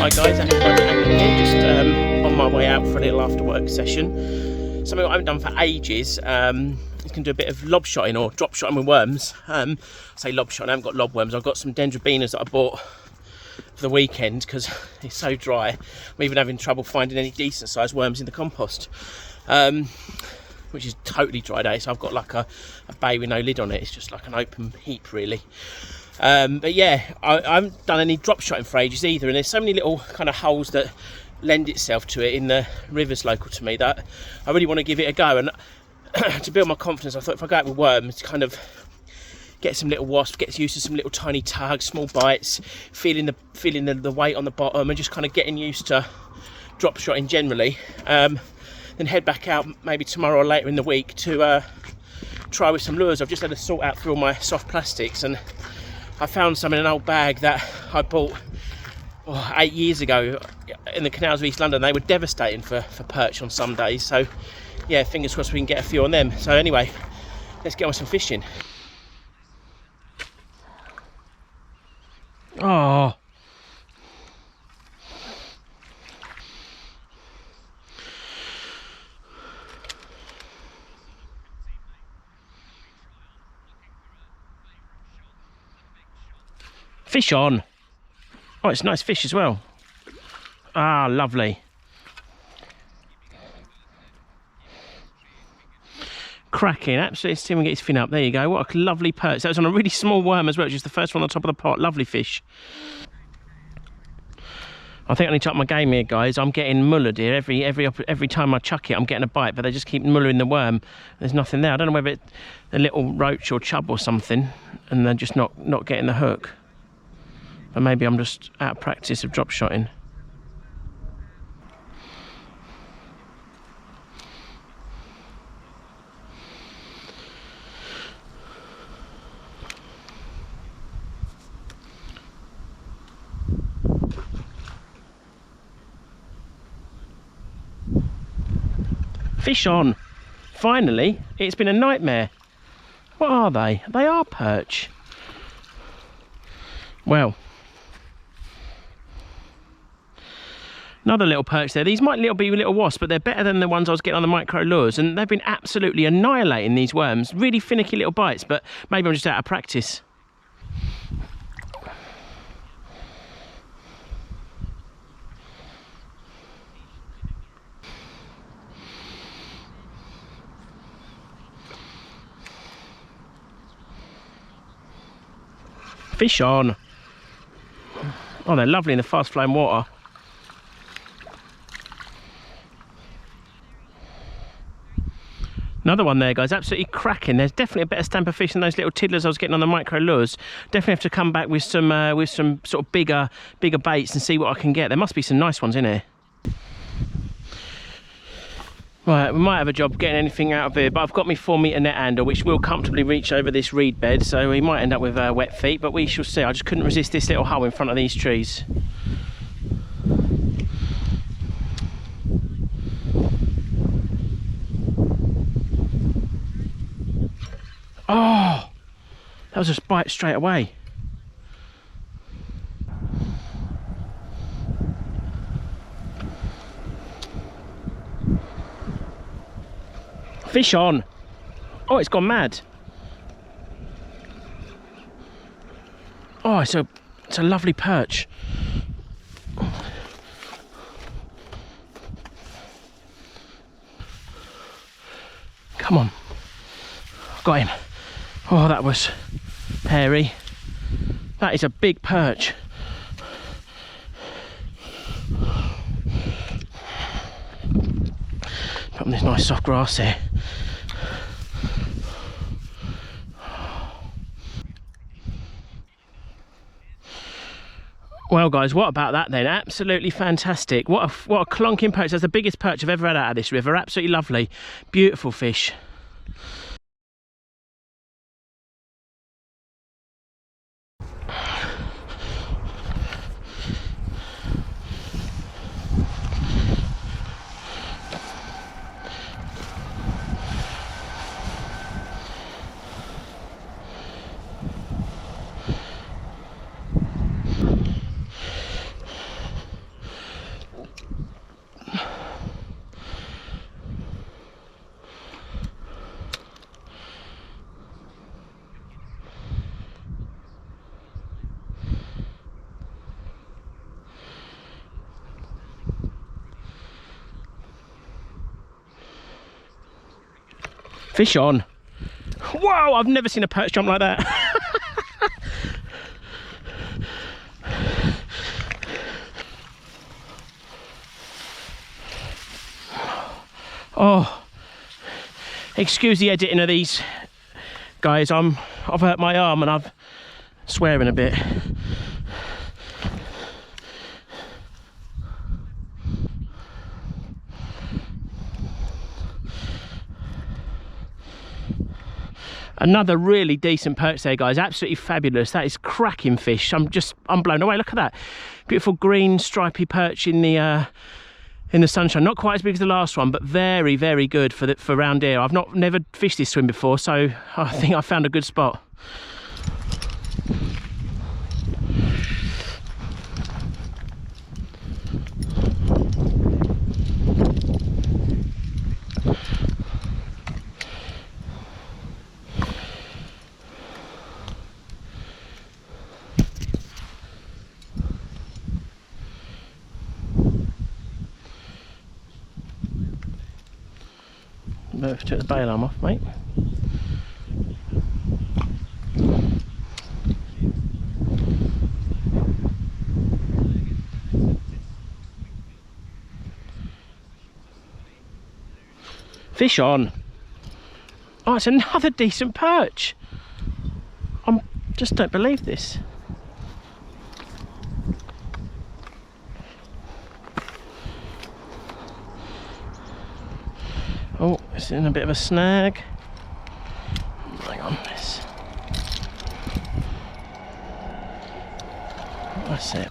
Hi guys, Andy here, just on my way out for a little after work session. Something I haven't done for ages. You can do a bit of lob shotting or drop shotting with worms. I say lob shotting, I haven't got lob worms. I've got some dendrobinas that I bought for the weekend because it's so dry. I'm even having trouble finding any decent sized worms in the compost, which is totally dried out. So I've got like a bay with no lid on it. It's just like an open heap really. But yeah, I haven't done any drop shotting for ages either, and there's so many little kind of holes that lend itself to it in the rivers local to me that I really want to give it a go. And to build my confidence, I thought if I go out with worms, kind of get some little wasps, get used to some little tiny tugs, small bites, feeling the weight on the bottom, and just kind of getting used to drop shotting generally. Then head back out maybe tomorrow or later in the week to try with some lures. I've just had to sort out through all my soft plastics, and I found some in an old bag that I bought 8 years ago in the canals of East London. They were devastating for perch on some days, so yeah, fingers crossed we can get a few on them. So anyway, let's get on some fishing. Oh, fish on. Oh, it's nice fish as well. Ah, lovely. Cracking, absolutely. See him get his fin up. There you go. What a lovely perch. That was on a really small worm as well, just the first one on the top of the pot. Lovely fish. I think I need to up my game here, guys. I'm getting mullered here. Every time I chuck it, I'm getting a bite, but they just keep mulling the worm. There's nothing there. I don't know whether it's a little roach or chub or something, and they're just not getting the hook. But maybe I'm just out of practice of drop shotting. Fish on. Finally. It's been a nightmare. What are they? They are perch. Well, another little perch there. These might be little wasps, but they're better than the ones I was getting on the micro lures, and they've been absolutely annihilating these worms. Really finicky little bites, but maybe I'm just out of practice. Fish on. Oh, they're lovely in the fast flowing water. Another one there, guys, absolutely cracking. There's definitely a better stamp of fish than those little tiddlers I was getting on the micro lures. Definitely have to come back with some sort of bigger baits and see what I can get. There must be some nice ones in here. Right, we might have a job getting anything out of here, but I've got my 4-metre net handle, which will comfortably reach over this reed bed, so we might end up with wet feet, but we shall see. I just couldn't resist this little hole in front of these trees. Oh, that was a bite straight away. Fish on. Oh, it's gone mad. Oh, it's a lovely perch. Come on. Got him. Oh, that was hairy. That is a big perch. Put on this nice soft grass here. Well, guys, what about that then? Absolutely fantastic. What a clonking perch. That's the biggest perch I've ever had out of this river. Absolutely lovely. Beautiful fish. Fish on. Whoa, I've never seen a perch jump like that. Oh, excuse the editing of these, guys. I've hurt my arm and I'm swearing a bit. Another really decent perch there, guys. Absolutely fabulous. That is cracking fish. I'm blown away. Look at that beautiful green stripy perch in the sunshine. Not quite as big as the last one, but very, very good for round here. I've never fished this swim before, so I think I found a good spot. Took the bail arm off, mate. Fish on. Oh, it's another decent perch. I just don't believe this. Oh, it's in a bit of a snag. Hang on, this. That's it.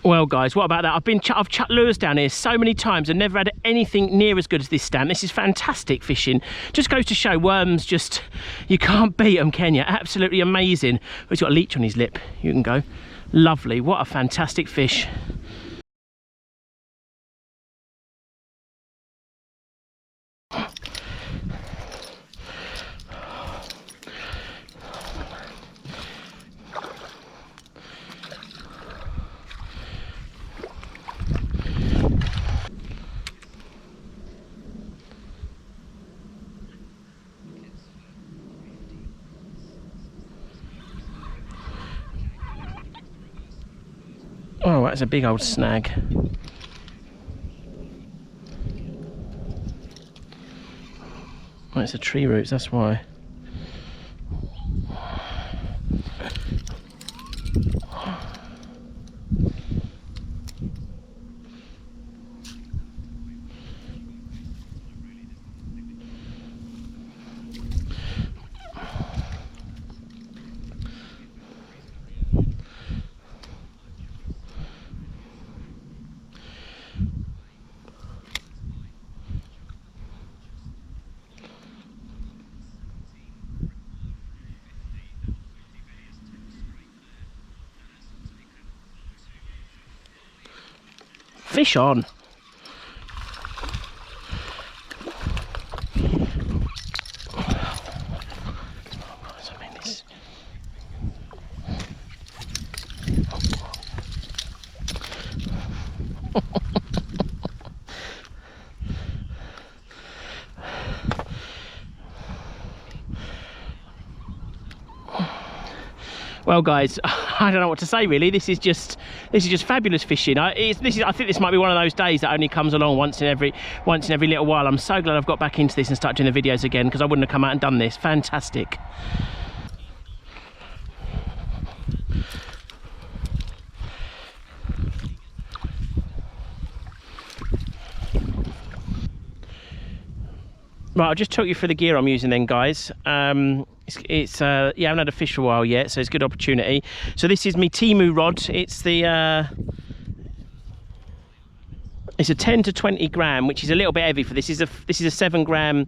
Well, guys, what about that? I've chucked lures down here so many times and never had anything near as good as this stand. This is fantastic fishing. Just goes to show worms, just, you can't beat them, can you? Absolutely amazing. Oh, he's got a leech on his lip. You can go. Lovely. What a fantastic fish. Oh, that's a big old snag. Oh, it's the tree roots, that's why. Fish on. Well, guys, I don't know what to say really. This is just fabulous fishing. I think this might be one of those days that only comes along once in every little while. I'm so glad I've got back into this and started doing the videos again, because I wouldn't have come out and done this. Fantastic. Right, I'll just talk you through the gear I'm using then, guys. Yeah, I haven't had a fish for a while yet, so it's a good opportunity. So this is my Timu rod. It's a 10 to 20 gram, which is a little bit heavy for this. This is a 7 gram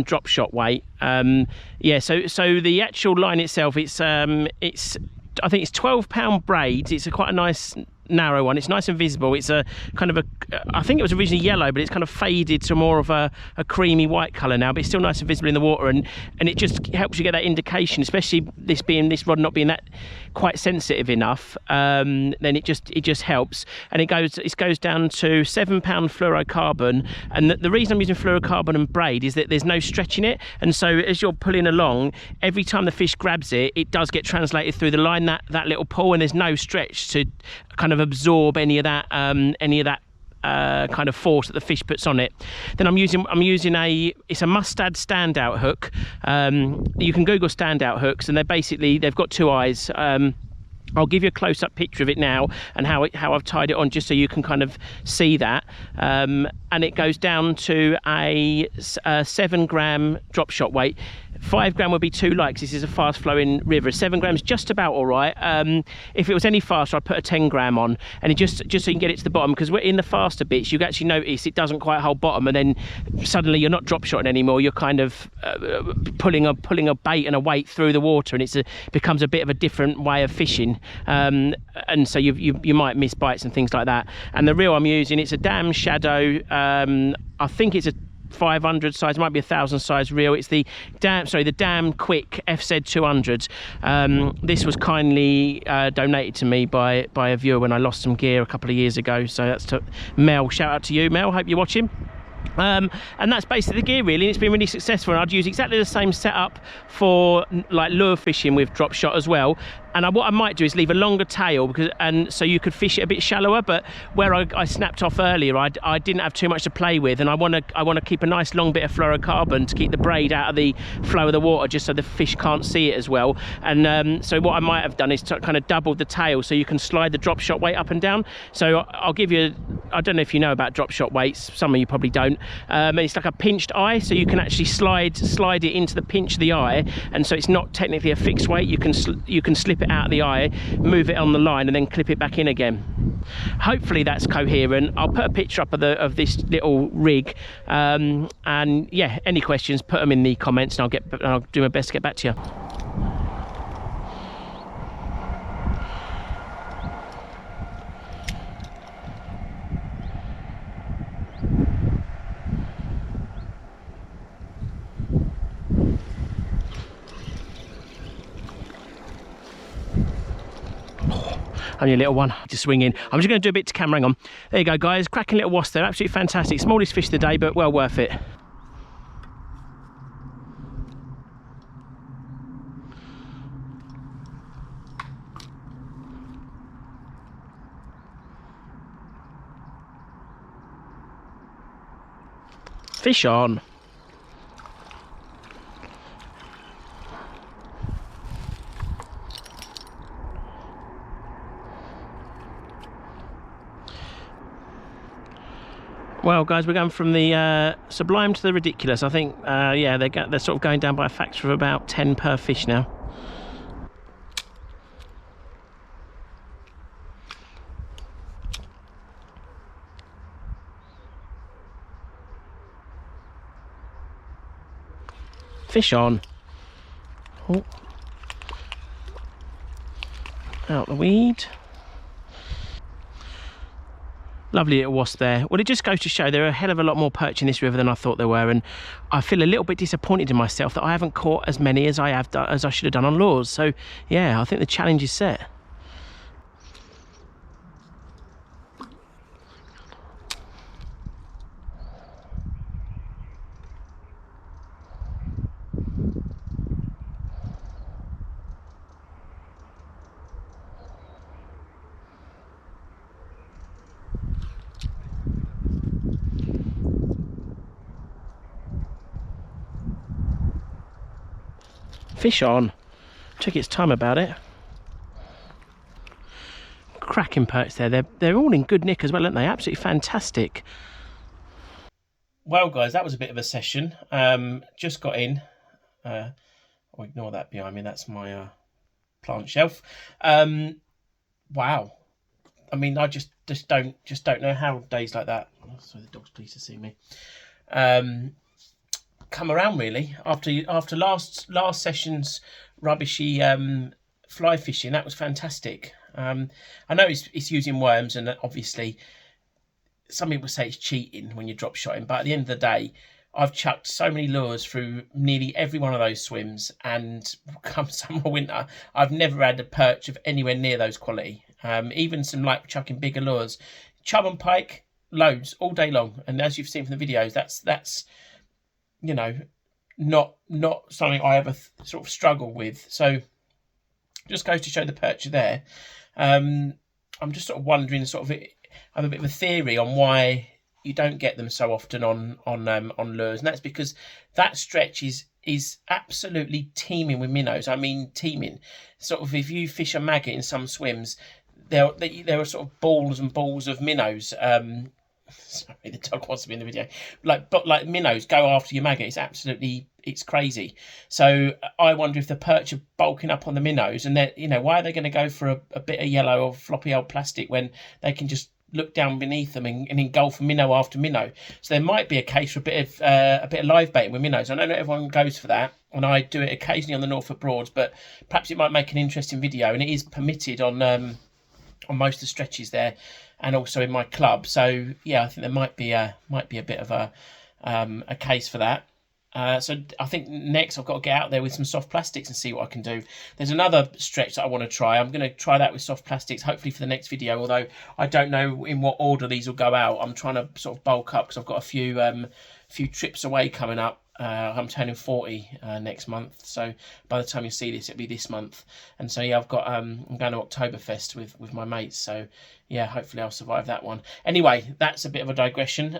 drop shot weight. Yeah, so the actual line itself, I think it's 12 pound braids. It's quite a nice narrow one. It's nice and visible. It's a kind of I think it was originally yellow, but it's kind of faded to more of a creamy white colour now, but it's still nice and visible in the water, and it just helps you get that indication, especially this rod not being that quite sensitive enough. Then it just helps, and it goes down to 7 pound fluorocarbon. And the reason I'm using fluorocarbon and braid is that there's no stretch in it, and so as you're pulling along, every time the fish grabs it, it does get translated through the line, that little pull, and there's no stretch to kind of absorb any of that kind of force that the fish puts on it. Then I'm using it's a mustard standout hook. You can Google standout hooks, and they've got 2 eyes. I'll give you a close-up picture of it now, and how I've tied it on, just so you can kind of see that. And it goes down to a 7 gram drop shot weight. 5 gram would be too light because this is a fast flowing river. 7 grams just about all right. If it was any faster, I'd put a 10 gram on, and it just so you can get it to the bottom, because we're in the faster bits, you actually notice it doesn't quite hold bottom, and then suddenly you're not drop shotting anymore. You're kind of pulling a bait and a weight through the water, and it becomes a bit of a different way of fishing. And so you might miss bites and things like that. And the reel I'm using, it's a Dam Shadow. I think it's a 500 size, might be 1,000 size reel. It's the Dam Quick FZ 200. This was kindly donated to me by a viewer when I lost some gear a couple of years ago. So that's to Mel. Shout out to you, Mel. Hope you're watching. And that's basically the gear, really. It's been really successful, and I'd use exactly the same setup for like lure fishing with drop shot as well. And what I might do is leave a longer tail, so you could fish it a bit shallower. But where I snapped off earlier, I didn't have too much to play with, and I want to keep a nice long bit of fluorocarbon to keep the braid out of the flow of the water, just so the fish can't see it as well. And so what I might have done is to kind of double the tail, so you can slide the drop shot weight up and down. So I'll give you, I don't know if you know about drop shot weights, some of you probably don't. It's like a pinched eye, so you can actually slide it into the pinch of the eye, and so it's not technically a fixed weight. You can slip it out of the eye, move it on the line, and then clip it back in again. Hopefully that's coherent. I'll put a picture up of this little rig, and yeah, any questions, put them in the comments, and I'll do my best to get back to you. Only a little one, just swing in. I'm just going to do a bit to camera. Hang on. There you go, guys. Cracking little wasp there. Absolutely fantastic. Smallest fish of the day, but well worth it. Fish on. Well, guys, we're going from the sublime to the ridiculous. I think, yeah, they're sort of going down by a factor of about 10 per fish now. Fish on. Oh. Out the weed. Lovely little wasp there. Well, it just goes to show there are a hell of a lot more perch in this river than I thought there were, and I feel a little bit disappointed in myself that I haven't caught as many as I should have done on lures. So yeah, I think the challenge is set. Fish on. Took its time about it. Cracking perch there. They're all in good nick as well, aren't they? Absolutely fantastic. Well, guys, that was a bit of a session. Just got in. I'll ignore that behind me. That's my plant shelf. Wow. I mean, I just don't know how days like that. Oh, sorry, the dog's pleased to see me. Come around really after last session's rubbishy fly fishing. That was fantastic. I know it's using worms, and obviously some people say it's cheating when you drop shotting, but at the end of the day, I've chucked so many lures through nearly every one of those swims, and come summer or winter, I've never had a perch of anywhere near those quality. Even some like chucking bigger lures, chub and pike, loads all day long. And as you've seen from the videos, that's you know, not something I ever sort of struggle with. So just goes to show the perch are there. I'm just sort of wondering, I have a bit of a theory on why you don't get them so often on lures, and that's because that stretch is absolutely teeming with minnows. I mean, teeming. Sort of, if you fish a maggot in some swims, there are sort of balls and balls of minnows. Sorry, the dog wants to be in the video. Like minnows go after your maggot. It's crazy. So I wonder if the perch are bulking up on the minnows, and why are they going to go for a bit of yellow or floppy old plastic when they can just look down beneath them and engulf minnow after minnow? So there might be a case for a bit of live baiting with minnows. I know not everyone goes for that, and I do it occasionally on the Norfolk Broads, but perhaps it might make an interesting video, and it is permitted on most of the stretches there, and also in my club. So yeah, I think there might be a bit of a case for that. So I think next I've got to get out there with some soft plastics and see what I can do. There's another stretch that I want to try. I'm going to try that with soft plastics, hopefully for the next video, although I don't know in what order these will go out. I'm trying to sort of bulk up because I've got a few trips away coming up. I'm turning 40 next month, so by the time you see this, it'll be this month. And so yeah, I've got I'm going to Oktoberfest with my mates, so yeah, hopefully I'll survive that one. Anyway, that's a bit of a digression.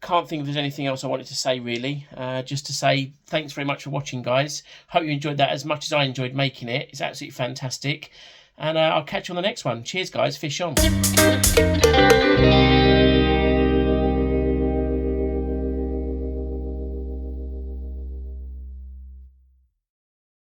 Can't think if there's anything else I wanted to say really. Just to say thanks very much for watching, guys. Hope you enjoyed that as much as I enjoyed making it. It's absolutely fantastic, and I'll catch you on the next one. Cheers, guys. Fish on.